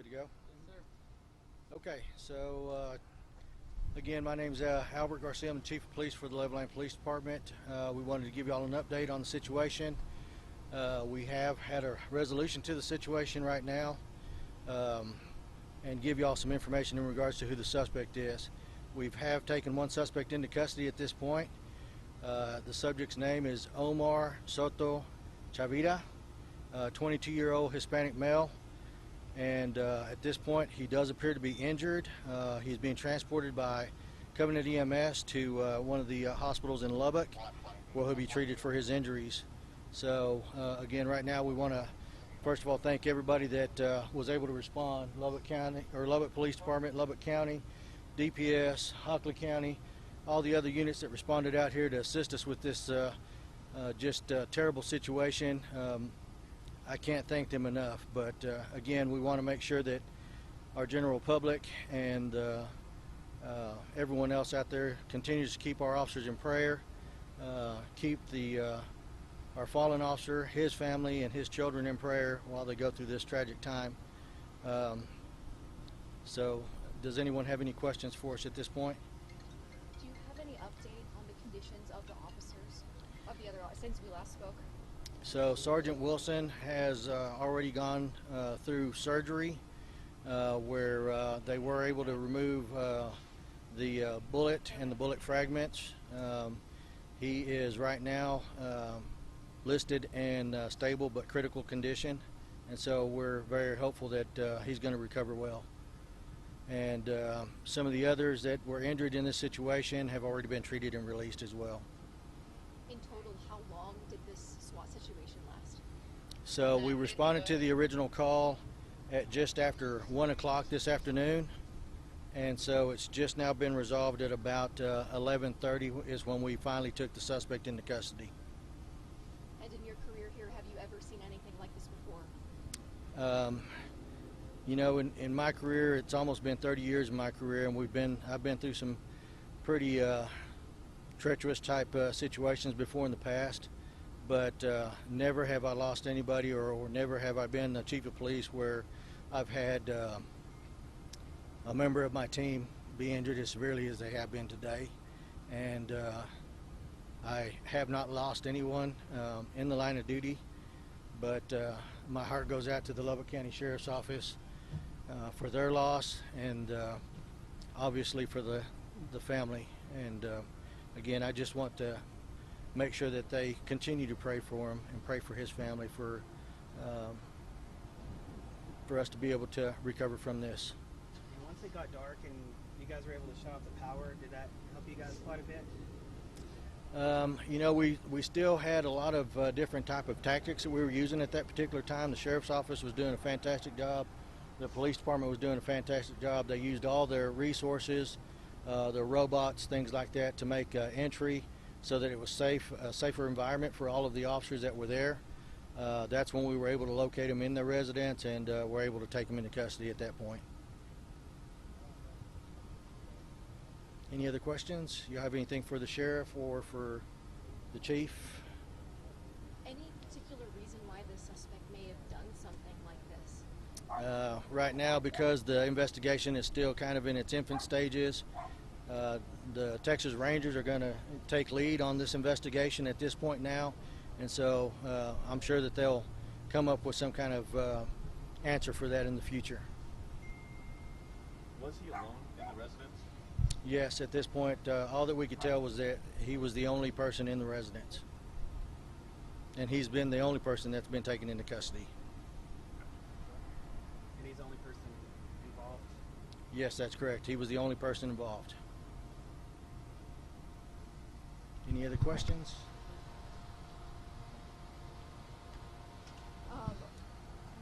Good to go? Yes, sir. Okay, so again, my name is Albert Garcia. I'm the Chief of Police for the Levelland Police Department. We wanted to give you all an update on the situation. We have had a resolution to the situation right now, and give you all some information in regards to who the suspect is. We have taken one suspect into custody at this point. The subject's name is Omar Soto-Chavira, 22-year-old Hispanic male. And at this point, he does appear to be injured. He's being transported by Covenant EMS to one of the hospitals in Lubbock, where he'll be treated for his injuries. So again, right now, we want to first of all thank everybody that was able to respond: Lubbock County, or Lubbock Police Department, Lubbock County, DPS, Hockley County, all the other units that responded out here to assist us with this just terrible situation. I can't thank them enough, but again, we want to make sure that our general public and everyone else out there continues to keep our officers in prayer, keep our fallen officer, his family, and his children in prayer while they go through this tragic time. So, does anyone have any questions for us at this point? Do you have any update on the conditions of the officers, since we last spoke? So Sergeant Wilson has already gone through surgery where they were able to remove the bullet and the bullet fragments. He is right now listed in stable but critical condition, and so we're very hopeful that he's going to recover well. And some of the others that were injured in this situation have already been treated and released as well. In total, how long did this SWAT situation last? So we responded to the original call at just after 1 o'clock this afternoon, and so it's just now been resolved at about 11:30 is when we finally took the suspect into custody. And in your career here, have you ever seen anything like this before? You know, in my career, it's almost been 30 years in my career, and I've been through some pretty treacherous type situations before in the past, but never have I lost anybody, or never have I been the chief of police where I've had a member of my team be injured as severely as they have been today. And I have not lost anyone in the line of duty, but my heart goes out to the Lubbock County Sheriff's Office for their loss, and obviously for the family. And again, I just want to make sure that they continue to pray for him and pray for his family for us to be able to recover from this. And once it got dark and you guys were able to shut off the power, did that help you guys quite a bit? You know, we still had a lot of different type of tactics that we were using at that particular time. The Sheriff's Office was doing a fantastic job. The Police Department was doing a fantastic job. They used all their resources, their robots, things like that, to make entry so that it was a safer environment for all of the officers that were there. That's when we were able to locate them in their residence, and were able to take them into custody at that point. Any other questions? You have anything for the sheriff or for the chief? Any particular reason why the suspect may have done something like this? Right now, because the investigation is still kind of in its infant stages, the Texas Rangers are going to take lead on this investigation at this point now, and so I'm sure that they'll come up with some kind of answer for that in the future. Was he alone in the residence? Yes, at this point, all that we could tell was that he was the only person in the residence, and he's been the only person that's been taken into custody. And he's the only person involved? Yes, that's correct. He was the only person involved. Any other questions?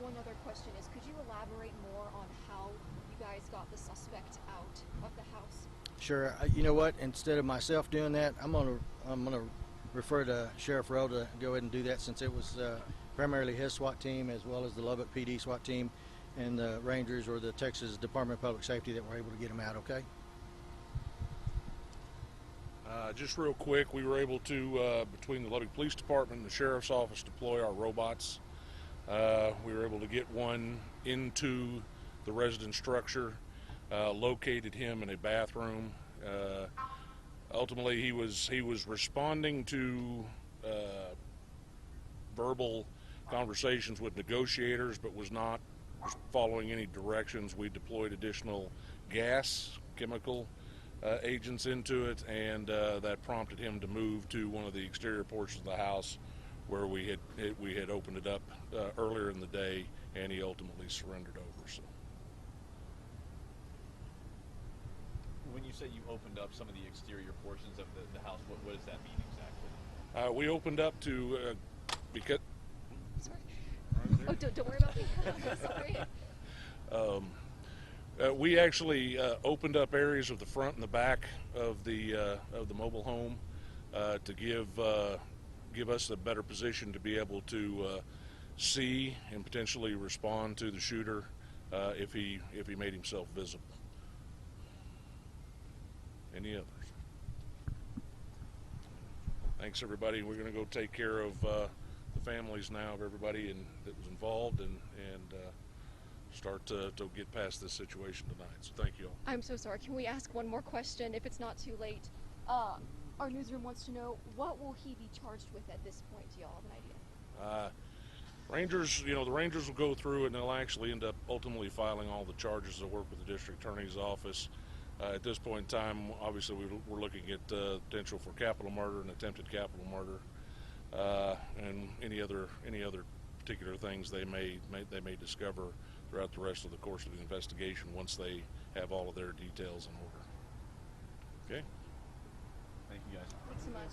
One other question is, could you elaborate more on how you guys got the suspect out of the house? Sure. You know what? Instead of myself doing that, I'm gonna refer to Sheriff Rowe to go ahead and do that, since it was primarily his SWAT team, as well as the Lubbock PD SWAT team and the Rangers, or the Texas Department of Public Safety, that were able to get him out. Okay. Just real quick, we were able to, between the Lubbock Police Department and the Sheriff's Office, deploy our robots. We were able to get one into the residence structure, located him in a bathroom. Ultimately, he was responding to verbal conversations with negotiators, but was not following any directions. We deployed additional gas, chemical agents into it, and that prompted him to move to one of the exterior portions of the house where we had opened it up earlier in the day, and he ultimately surrendered over. So. When you say you opened up some of the exterior portions of the house, what does that mean exactly? We opened up to because. Sorry. Oh, don't worry about me. Sorry. We actually opened up areas of the front and the back of the mobile home to give us a better position to be able to see and potentially respond to the shooter if he made himself visible. Any others? Thanks, everybody. We're going to go take care of the families now of everybody that was involved and start to get past this situation tonight. So thank you all. I'm so sorry. Can we ask one more question if it's not too late? Our newsroom wants to know, what will he be charged with at this point? Do y'all have an idea? Rangers, the Rangers will go through it, and they'll actually end up ultimately filing all the charges. They'll work with the district attorney's office. At this point in time, obviously, we're looking at potential for capital murder and attempted capital murder, and any other particular things they may discover throughout the rest of the course of the investigation once they have all of their details in order. Okay. Thank you, guys. Thanks so much.